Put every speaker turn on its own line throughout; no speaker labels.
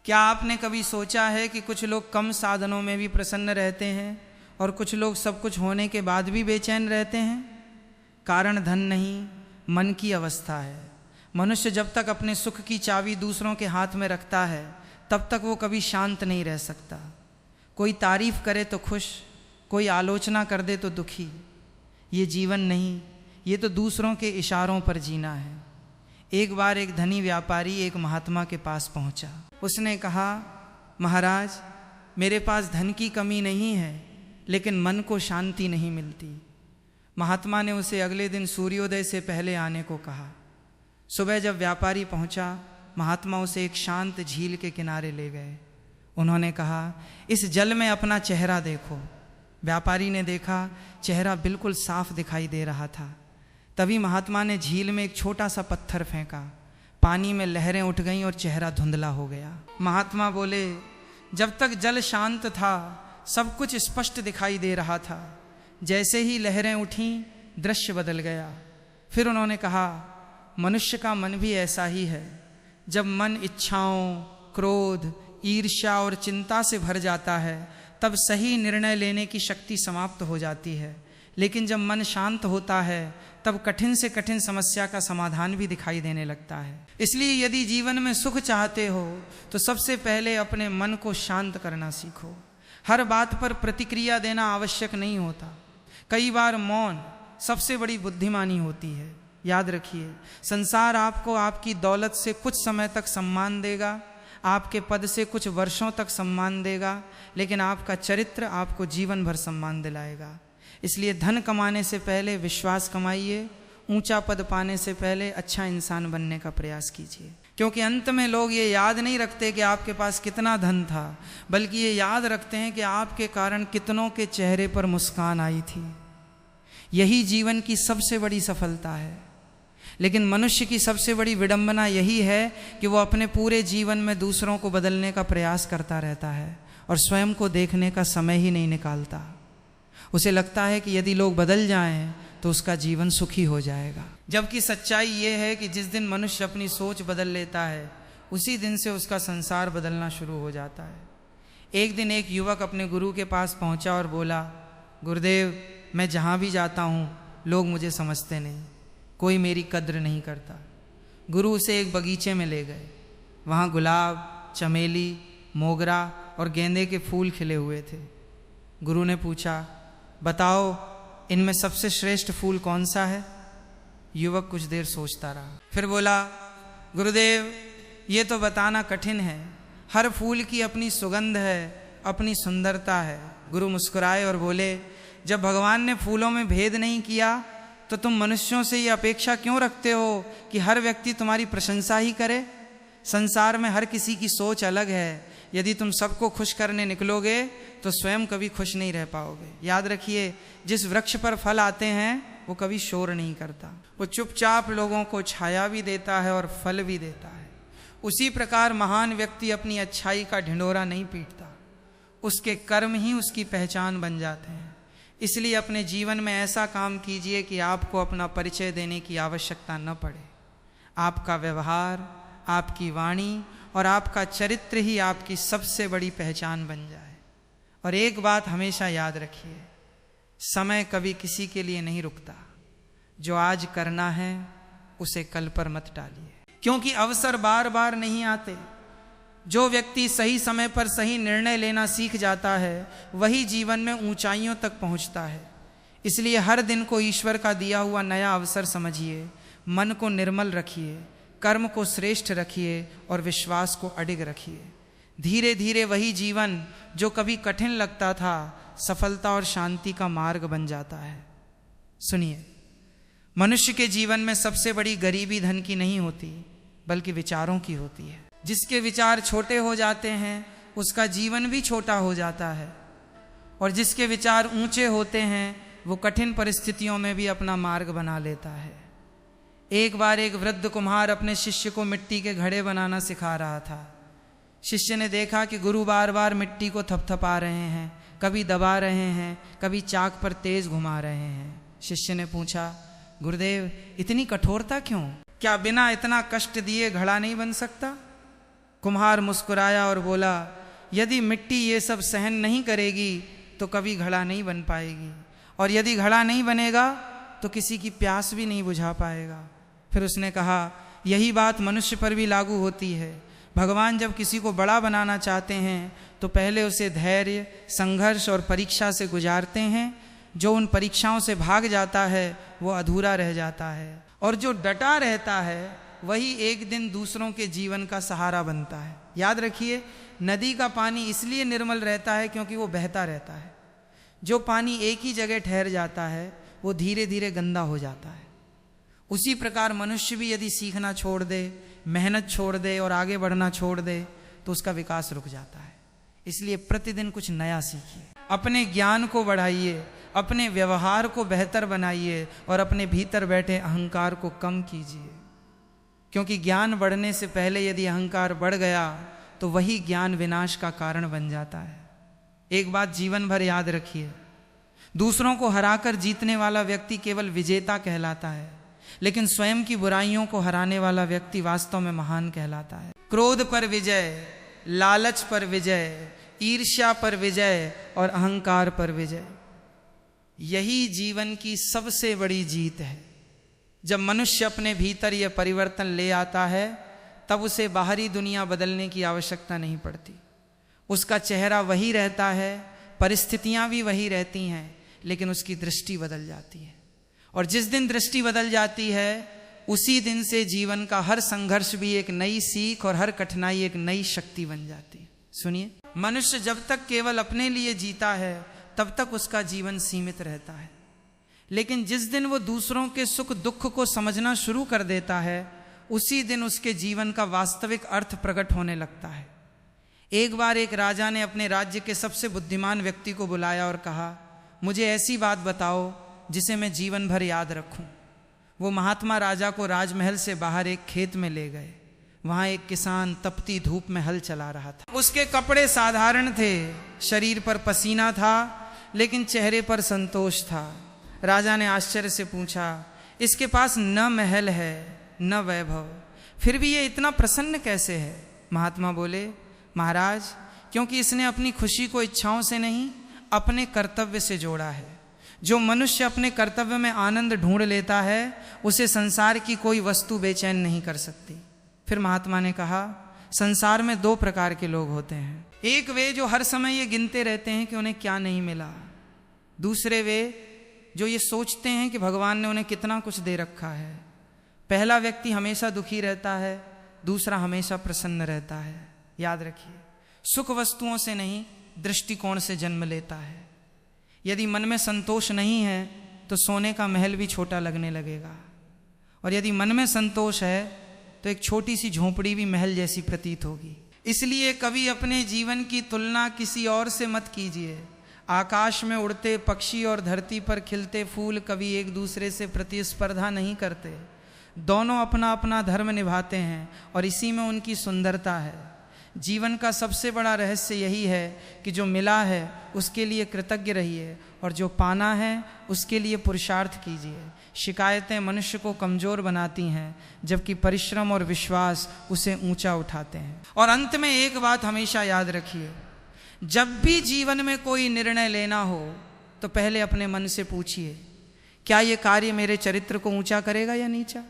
क्या आपने कभी सोचा है कि कुछ लोग कम साधनों में भी प्रसन्न रहते हैं और कुछ लोग सब कुछ होने के बाद भी बेचैन रहते हैं? कारण धन नहीं, मन की अवस्था है। मनुष्य जब तक अपने सुख की चाबी दूसरों के हाथ में रखता है तब तक वो कभी शांत नहीं रह सकता। कोई तारीफ करे तो खुश, कोई आलोचना कर दे तो दुखी। ये जीवन नहीं, ये तो दूसरों के इशारों पर जीना है। एक बार एक धनी व्यापारी एक महात्मा के पास पहुंचा। उसने कहा, महाराज, मेरे पास धन की कमी नहीं है, लेकिन मन को शांति नहीं मिलती। महात्मा ने उसे अगले दिन सूर्योदय से पहले आने को कहा। सुबह जब व्यापारी पहुंचा, महात्मा उसे एक शांत झील के किनारे ले गए। उन्होंने कहा, इस जल में अपना चेहरा देखो। व्यापारी ने देखा, चेहरा बिल्कुल साफ दिखाई दे रहा था। तभी महात्मा ने झील में एक छोटा सा पत्थर फेंका। पानी में लहरें उठ गईं और चेहरा धुंधला हो गया। महात्मा बोले, जब तक जल शांत था सब कुछ स्पष्ट दिखाई दे रहा था, जैसे ही लहरें उठीं दृश्य बदल गया। फिर उन्होंने कहा, मनुष्य का मन भी ऐसा ही है। जब मन इच्छाओं, क्रोध, ईर्ष्या और चिंता से भर जाता है तब सही निर्णय लेने की शक्ति समाप्त हो जाती है। लेकिन जब मन शांत होता है तब कठिन से कठिन समस्या का समाधान भी दिखाई देने लगता है। इसलिए यदि जीवन में सुख चाहते हो तो सबसे पहले अपने मन को शांत करना सीखो। हर बात पर प्रतिक्रिया देना आवश्यक नहीं होता। कई बार मौन सबसे बड़ी बुद्धिमानी होती है। याद रखिए, संसार आपको आपकी दौलत से कुछ समय तक सम्मान देगा, आपके पद से कुछ वर्षों तक सम्मान देगा, लेकिन आपका चरित्र आपको जीवन भर सम्मान दिलाएगा। इसलिए धन कमाने से पहले विश्वास कमाइए, ऊंचा पद पाने से पहले अच्छा इंसान बनने का प्रयास कीजिए। क्योंकि अंत में लोग ये याद नहीं रखते कि आपके पास कितना धन था, बल्कि ये याद रखते हैं कि आपके कारण कितनों के चेहरे पर मुस्कान आई थी। यही जीवन की सबसे बड़ी सफलता है। लेकिन मनुष्य की सबसे बड़ी विडंबना यही है कि वो अपने पूरे जीवन में दूसरों को बदलने का प्रयास करता रहता है और स्वयं को देखने का समय ही नहीं निकालता। उसे लगता है कि यदि लोग बदल जाएं तो उसका जीवन सुखी हो जाएगा। जबकि सच्चाई ये है कि जिस दिन मनुष्य अपनी सोच बदल लेता है उसी दिन से उसका संसार बदलना शुरू हो जाता है। एक दिन एक युवक अपने गुरु के पास पहुंचा और बोला, गुरुदेव, मैं जहाँ भी जाता हूँ लोग मुझे समझते नहीं, कोई मेरी कद्र नहीं करता। गुरु उसे एक बगीचे में ले गए। वहाँ गुलाब, चमेली, मोगरा और गेंदे के फूल खिले हुए थे। गुरु ने पूछा, बताओ इनमें सबसे श्रेष्ठ फूल कौन सा है? युवक कुछ देर सोचता रहा, फिर बोला, गुरुदेव, ये तो बताना कठिन है। हर फूल की अपनी सुगंध है, अपनी सुंदरता है। गुरु मुस्कुराए और बोले, जब भगवान ने फूलों में भेद नहीं किया तो तुम मनुष्यों से ये अपेक्षा क्यों रखते हो कि हर व्यक्ति तुम्हारी प्रशंसा ही करे? संसार में हर किसी की सोच अलग है। यदि तुम सबको खुश करने निकलोगे तो स्वयं कभी खुश नहीं रह पाओगे। याद रखिए, जिस वृक्ष पर फल आते हैं वो कभी शोर नहीं करता, वो चुपचाप लोगों को छाया भी देता है और फल भी देता है। उसी प्रकार महान व्यक्ति अपनी अच्छाई का ढिंढोरा नहीं पीटता, उसके कर्म ही उसकी पहचान बन जाते हैं। इसलिए अपने जीवन में ऐसा काम कीजिए कि आपको अपना परिचय देने की आवश्यकता न पड़े। आपका व्यवहार, आपकी वाणी और आपका चरित्र ही आपकी सबसे बड़ी पहचान बन जाए। और एक बात हमेशा याद रखिए, समय कभी किसी के लिए नहीं रुकता। जो आज करना है उसे कल पर मत टालिए, क्योंकि अवसर बार बार नहीं आते। जो व्यक्ति सही समय पर सही निर्णय लेना सीख जाता है वही जीवन में ऊंचाइयों तक पहुंचता है। इसलिए हर दिन को ईश्वर का दिया हुआ नया अवसर समझिए, मन को निर्मल रखिए, कर्म को श्रेष्ठ रखिए और विश्वास को अडिग रखिए। धीरे धीरे वही जीवन जो कभी कठिन लगता था सफलता और शांति का मार्ग बन जाता है। सुनिए, मनुष्य के जीवन में सबसे बड़ी गरीबी धन की नहीं होती बल्कि विचारों की होती है। जिसके विचार छोटे हो जाते हैं उसका जीवन भी छोटा हो जाता है, और जिसके विचार ऊंचे होते हैं वो कठिन परिस्थितियों में भी अपना मार्ग बना लेता है। एक बार एक वृद्ध कुम्हार अपने शिष्य को मिट्टी के घड़े बनाना सिखा रहा था। शिष्य ने देखा कि गुरु बार बार मिट्टी को थपथपा रहे हैं, कभी दबा रहे हैं, कभी चाक पर तेज घुमा रहे हैं। शिष्य ने पूछा, गुरुदेव, इतनी कठोरता क्यों? क्या बिना इतना कष्ट दिए घड़ा नहीं बन सकता? कुम्हार मुस्कुराया और बोला, यदि मिट्टी ये सब सहन नहीं करेगी तो कभी घड़ा नहीं बन पाएगी, और यदि घड़ा नहीं बनेगा तो किसी की प्यास भी नहीं बुझा पाएगा। फिर उसने कहा, यही बात मनुष्य पर भी लागू होती है। भगवान जब किसी को बड़ा बनाना चाहते हैं तो पहले उसे धैर्य, संघर्ष और परीक्षा से गुजारते हैं। जो उन परीक्षाओं से भाग जाता है वो अधूरा रह जाता है, और जो डटा रहता है वही एक दिन दूसरों के जीवन का सहारा बनता है। याद रखिए, नदी का पानी इसलिए निर्मल रहता है क्योंकि वो बहता रहता है। जो पानी एक ही जगह ठहर जाता है वो धीरे धीरे गंदा हो जाता है। उसी प्रकार मनुष्य भी यदि सीखना छोड़ दे, मेहनत छोड़ दे और आगे बढ़ना छोड़ दे तो उसका विकास रुक जाता है। इसलिए प्रतिदिन कुछ नया सीखिए, अपने ज्ञान को बढ़ाइए, अपने व्यवहार को बेहतर बनाइए और अपने भीतर बैठे अहंकार को कम कीजिए। क्योंकि ज्ञान बढ़ने से पहले यदि अहंकार बढ़ गया तो वही ज्ञान विनाश का कारण बन जाता है। एक बात जीवन भर याद रखिए, दूसरों को हराकर जीतने वाला व्यक्ति केवल विजेता कहलाता है, लेकिन स्वयं की बुराइयों को हराने वाला व्यक्ति वास्तव में महान कहलाता है। क्रोध पर विजय, लालच पर विजय, ईर्ष्या पर विजय और अहंकार पर विजय, यही जीवन की सबसे बड़ी जीत है। जब मनुष्य अपने भीतर यह परिवर्तन ले आता है तब उसे बाहरी दुनिया बदलने की आवश्यकता नहीं पड़ती। उसका चेहरा वही रहता है, परिस्थितियां भी वही रहती हैं, लेकिन उसकी दृष्टि बदल जाती है। और जिस दिन दृष्टि बदल जाती है उसी दिन से जीवन का हर संघर्ष भी एक नई सीख और हर कठिनाई एक नई शक्ति बन जाती है। सुनिए, मनुष्य जब तक केवल अपने लिए जीता है तब तक उसका जीवन सीमित रहता है, लेकिन जिस दिन वो दूसरों के सुख दुख को समझना शुरू कर देता है उसी दिन उसके जीवन का वास्तविक अर्थ प्रकट होने लगता है। एक बार एक राजा ने अपने राज्य के सबसे बुद्धिमान व्यक्ति को बुलाया और कहा, मुझे ऐसी बात बताओ जिसे मैं जीवन भर याद रखूं। वो महात्मा राजा को राजमहल से बाहर एक खेत में ले गए। वहां एक किसान तपती धूप में हल चला रहा था। उसके कपड़े साधारण थे, शरीर पर पसीना था, लेकिन चेहरे पर संतोष था। राजा ने आश्चर्य से पूछा, इसके पास न महल है न वैभव, फिर भी ये इतना प्रसन्न कैसे है? महात्मा बोले, महाराज, क्योंकि इसने अपनी खुशी को इच्छाओं से नहीं अपने कर्तव्य से जोड़ा है। जो मनुष्य अपने कर्तव्य में आनंद ढूंढ लेता है उसे संसार की कोई वस्तु बेचैन नहीं कर सकती। फिर महात्मा ने कहा, संसार में दो प्रकार के लोग होते हैं। एक वे जो हर समय ये गिनते रहते हैं कि उन्हें क्या नहीं मिला, दूसरे वे जो ये सोचते हैं कि भगवान ने उन्हें कितना कुछ दे रखा है। पहला व्यक्ति हमेशा दुखी रहता है, दूसरा हमेशा प्रसन्न रहता है। याद रखिए, सुख वस्तुओं से नहीं दृष्टिकोण से जन्म लेता है। यदि मन में संतोष नहीं है तो सोने का महल भी छोटा लगने लगेगा, और यदि मन में संतोष है तो एक छोटी सी झोंपड़ी भी महल जैसी प्रतीत होगी। इसलिए कभी अपने जीवन की तुलना किसी और से मत कीजिए। आकाश में उड़ते पक्षी और धरती पर खिलते फूल कभी एक दूसरे से प्रतिस्पर्धा नहीं करते। दोनों अपना अपना धर्म निभाते हैं और इसी में उनकी सुंदरता है। जीवन का सबसे बड़ा रहस्य यही है कि जो मिला है उसके लिए कृतज्ञ रहिए और जो पाना है उसके लिए पुरुषार्थ कीजिए। शिकायतें मनुष्य को कमज़ोर बनाती हैं, जबकि परिश्रम और विश्वास उसे ऊंचा उठाते हैं। और अंत में एक बात हमेशा याद रखिए, जब भी जीवन में कोई निर्णय लेना हो तो पहले अपने मन से पूछिए, क्या ये कार्य मेरे चरित्र को ऊंचा करेगा या नीचा?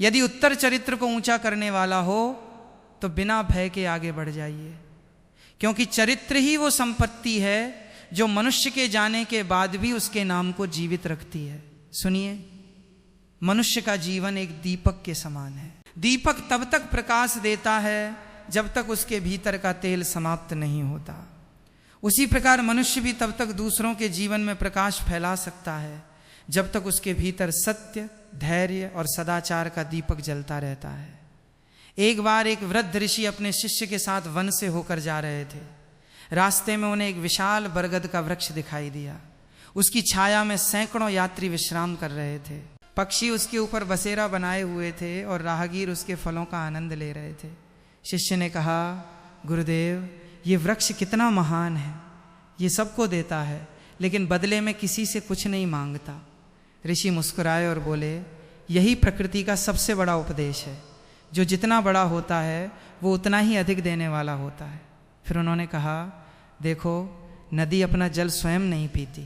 यदि उत्तर चरित्र को ऊंचा करने वाला हो तो बिना भय के आगे बढ़ जाइए, क्योंकि चरित्र ही वो संपत्ति है जो मनुष्य के जाने के बाद भी उसके नाम को जीवित रखती है। सुनिए, मनुष्य का जीवन एक दीपक के समान है। दीपक तब तक प्रकाश देता है जब तक उसके भीतर का तेल समाप्त नहीं होता। उसी प्रकार मनुष्य भी तब तक दूसरों के जीवन में प्रकाश फैला सकता है जब तक उसके भीतर सत्य, धैर्य और सदाचार का दीपक जलता रहता है। एक बार एक वृद्ध ऋषि अपने शिष्य के साथ वन से होकर जा रहे थे। रास्ते में उन्हें एक विशाल बरगद का वृक्ष दिखाई दिया। उसकी छाया में सैकड़ों यात्री विश्राम कर रहे थे। पक्षी उसके ऊपर बसेरा बनाए हुए थे और राहगीर उसके फलों का आनंद ले रहे थे। शिष्य ने कहा, गुरुदेव, ये वृक्ष कितना महान है, ये सबको देता है लेकिन बदले में किसी से कुछ नहीं मांगता। ऋषि मुस्कुराए और बोले, यही प्रकृति का सबसे बड़ा उपदेश है। जो जितना बड़ा होता है वो उतना ही अधिक देने वाला होता है। फिर उन्होंने कहा, देखो नदी अपना जल स्वयं नहीं पीती,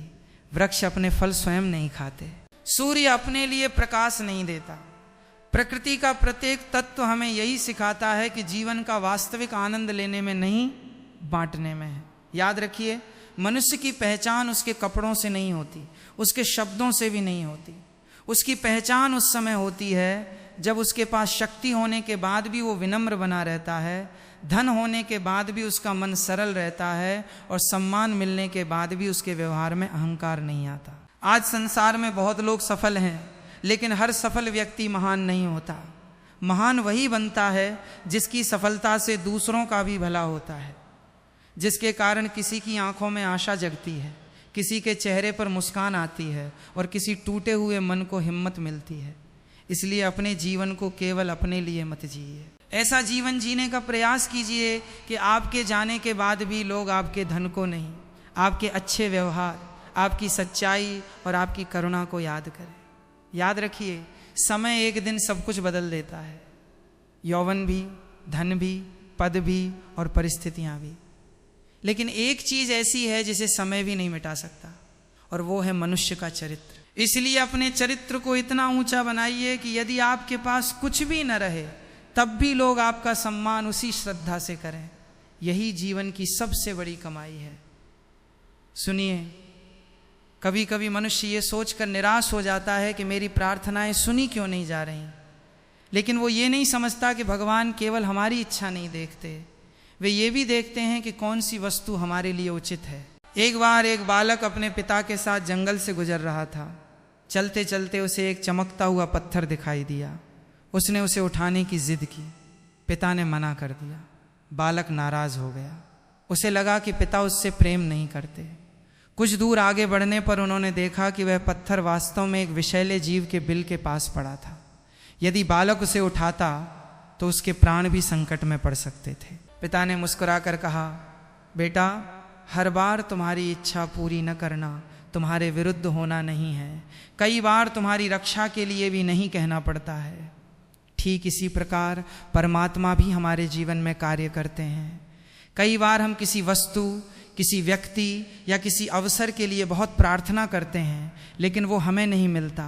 वृक्ष अपने फल स्वयं नहीं खाते, सूर्य अपने लिए प्रकाश नहीं देता। प्रकृति का प्रत्येक तत्व हमें यही सिखाता है कि जीवन का वास्तविक आनंद लेने में नहीं, बांटने में है। याद रखिए, मनुष्य की पहचान उसके कपड़ों से नहीं होती, उसके शब्दों से भी नहीं होती। उसकी पहचान उस समय होती है जब उसके पास शक्ति होने के बाद भी वो विनम्र बना रहता है, धन होने के बाद भी उसका मन सरल रहता है, और सम्मान मिलने के बाद भी उसके व्यवहार में अहंकार नहीं आता। आज संसार में बहुत लोग सफल हैं, लेकिन हर सफल व्यक्ति महान नहीं होता। महान वही बनता है जिसकी सफलता से दूसरों का भी भला होता है, जिसके कारण किसी की आंखों में आशा जगती है, किसी के चेहरे पर मुस्कान आती है, और किसी टूटे हुए मन को हिम्मत मिलती है। इसलिए अपने जीवन को केवल अपने लिए मत जिए। ऐसा जीवन जीने का प्रयास कीजिए कि आपके जाने के बाद भी लोग आपके धन को नहीं, आपके अच्छे व्यवहार, आपकी सच्चाई और आपकी करुणा को याद करें। याद रखिए, समय एक दिन सब कुछ बदल देता है, यौवन भी, धन भी, पद भी और परिस्थितियां भी। लेकिन एक चीज ऐसी है जिसे समय भी नहीं मिटा सकता, और वो है मनुष्य का चरित्र। इसलिए अपने चरित्र को इतना ऊंचा बनाइए कि यदि आपके पास कुछ भी न रहे तब भी लोग आपका सम्मान उसी श्रद्धा से करें। यही जीवन की सबसे बड़ी कमाई है। सुनिए, कभी कभी मनुष्य ये सोचकर निराश हो जाता है कि मेरी प्रार्थनाएं सुनी क्यों नहीं जा रही, लेकिन वो ये नहीं समझता कि भगवान केवल हमारी इच्छा नहीं देखते, वे ये भी देखते हैं कि कौन सी वस्तु हमारे लिए उचित है। एक बार एक बालक अपने पिता के साथ जंगल से गुजर रहा था। चलते चलते उसे एक चमकता हुआ पत्थर दिखाई दिया। उसने उसे उठाने की जिद की, पिता ने मना कर दिया। बालक नाराज हो गया, उसे लगा कि पिता उससे प्रेम नहीं करते। कुछ दूर आगे बढ़ने पर उन्होंने देखा कि वह पत्थर वास्तव में एक विषैले जीव के बिल के पास पड़ा था। यदि बालक उसे उठाता तो उसके प्राण भी संकट में पड़ सकते थे। पिता ने मुस्कुराकर कहा, बेटा, हर बार तुम्हारी इच्छा पूरी न करना तुम्हारे विरुद्ध होना नहीं है, कई बार तुम्हारी रक्षा के लिए भी नहीं कहना पड़ता है। ठीक इसी प्रकार परमात्मा भी हमारे जीवन में कार्य करते हैं। कई बार हम किसी वस्तु, किसी व्यक्ति या किसी अवसर के लिए बहुत प्रार्थना करते हैं, लेकिन वो हमें नहीं मिलता।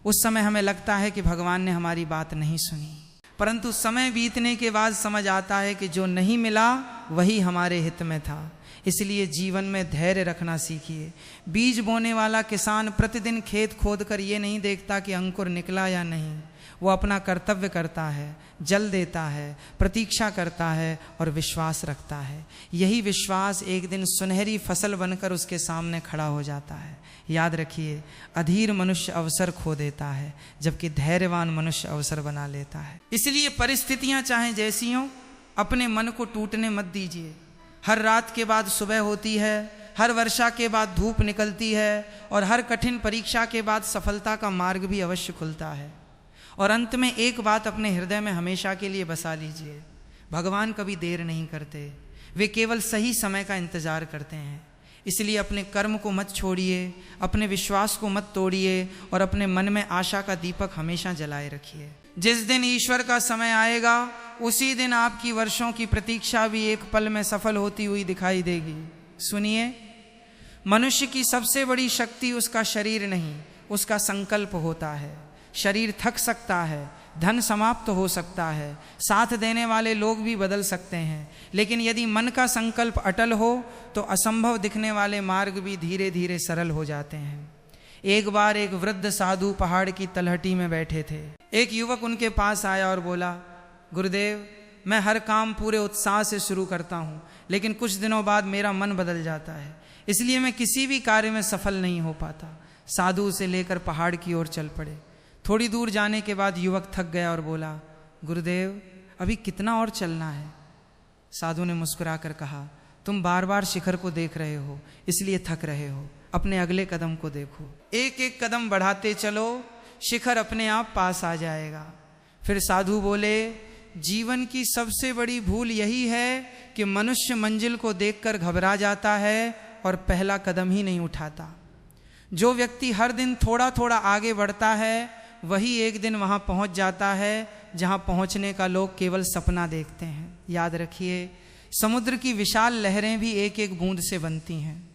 उस समय हमें लगता है कि भगवान ने हमारी बात नहीं सुनी, परंतु समय बीतने के बाद समझ आता है कि जो नहीं मिला वही हमारे हित में था। इसलिए जीवन में धैर्य रखना सीखिए। बीज बोने वाला किसान प्रतिदिन खेत खोद कर ये नहीं देखता कि अंकुर निकला या नहीं, वो अपना कर्तव्य करता है, जल देता है, प्रतीक्षा करता है और विश्वास रखता है। यही विश्वास एक दिन सुनहरी फसल बनकर उसके सामने खड़ा हो जाता है। याद रखिए, अधीर मनुष्य अवसर खो देता है, जबकि धैर्यवान मनुष्य अवसर बना लेता है। इसलिए परिस्थितियां चाहे जैसी हों, अपने मन को टूटने मत दीजिए। हर रात के बाद सुबह होती है, हर वर्षा के बाद धूप निकलती है, और हर कठिन परीक्षा के बाद सफलता का मार्ग भी अवश्य खुलता है। और अंत में एक बात अपने हृदय में हमेशा के लिए बसा लीजिए, भगवान कभी देर नहीं करते, वे केवल सही समय का इंतजार करते हैं। इसलिए अपने कर्म को मत छोड़िए, अपने विश्वास को मत तोड़िए, और अपने मन में आशा का दीपक हमेशा जलाए रखिए। जिस दिन ईश्वर का समय आएगा, उसी दिन आपकी वर्षों की प्रतीक्षा भी एक पल में सफल होती हुई दिखाई देगी। सुनिए, मनुष्य की सबसे बड़ी शक्ति उसका शरीर नहीं, उसका संकल्प होता है। शरीर थक सकता है, धन समाप्त हो सकता है, साथ देने वाले लोग भी बदल सकते हैं, लेकिन यदि मन का संकल्प अटल हो तो असंभव दिखने वाले मार्ग भी धीरे धीरे सरल हो जाते हैं। एक बार एक वृद्ध साधु पहाड़ की तलहटी में बैठे थे। एक युवक उनके पास आया और बोला, गुरुदेव, मैं हर काम पूरे उत्साह से शुरू करता हूँ, लेकिन कुछ दिनों बाद मेरा मन बदल जाता है, इसलिए मैं किसी भी कार्य में सफल नहीं हो पाता। साधु उसे लेकर पहाड़ की ओर चल पड़े। थोड़ी दूर जाने के बाद युवक थक गया और बोला, गुरुदेव, अभी कितना और चलना है? साधु ने मुस्कुराकर कहा, तुम बार बार शिखर को देख रहे हो, इसलिए थक रहे हो, अपने अगले कदम को देखो। एक एक कदम बढ़ाते चलो, शिखर अपने आप पास आ जाएगा। फिर साधु बोले, जीवन की सबसे बड़ी भूल यही है कि मनुष्य मंजिल को देखकर घबरा जाता है और पहला कदम ही नहीं उठाता। जो व्यक्ति हर दिन थोड़ा थोड़ा आगे बढ़ता है वही एक दिन वहाँ पहुँच जाता है जहाँ पहुँचने का लोग केवल सपना देखते हैं। याद रखिए, समुद्र की विशाल लहरें भी एक एक बूंद से बनती हैं।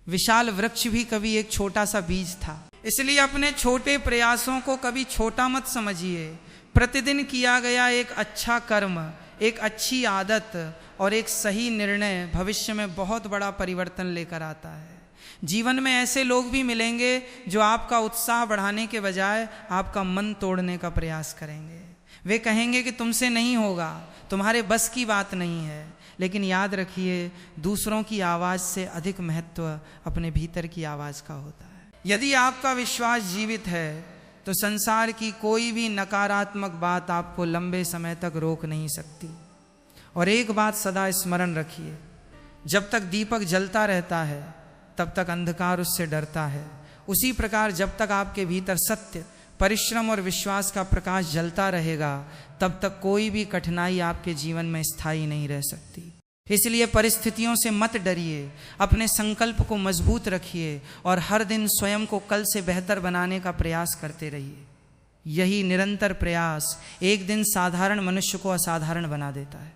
विशाल वृक्ष भी कभी एक छोटा सा बीज था। इसलिए अपने छोटे प्रयासों को कभी छोटा मत समझिए। प्रतिदिन किया गया एक अच्छा कर्म, एक अच्छी आदत और एक सही निर्णय भविष्य में बहुत बड़ा परिवर्तन लेकर आता है। जीवन में ऐसे लोग भी मिलेंगे जो आपका उत्साह बढ़ाने के बजाय आपका मन तोड़ने का प्रयास करेंगे। वे कहेंगे कि तुमसे नहीं होगा, तुम्हारे बस की बात नहीं है। लेकिन याद रखिए, दूसरों की आवाज़ से अधिक महत्व अपने भीतर की आवाज़ का होता है। यदि आपका विश्वास जीवित है तो संसार की कोई भी नकारात्मक बात आपको लंबे समय तक रोक नहीं सकती। और एक बात सदा स्मरण रखिए, जब तक दीपक जलता रहता है तब तक अंधकार उससे डरता है। उसी प्रकार जब तक आपके भीतर सत्य, परिश्रम और विश्वास का प्रकाश जलता रहेगा तब तक कोई भी कठिनाई आपके जीवन में स्थायी नहीं रह सकती। इसलिए परिस्थितियों से मत डरिए, अपने संकल्प को मजबूत रखिए और हर दिन स्वयं को कल से बेहतर बनाने का प्रयास करते रहिए। यही निरंतर प्रयास एक दिन साधारण मनुष्य को असाधारण बना देता है।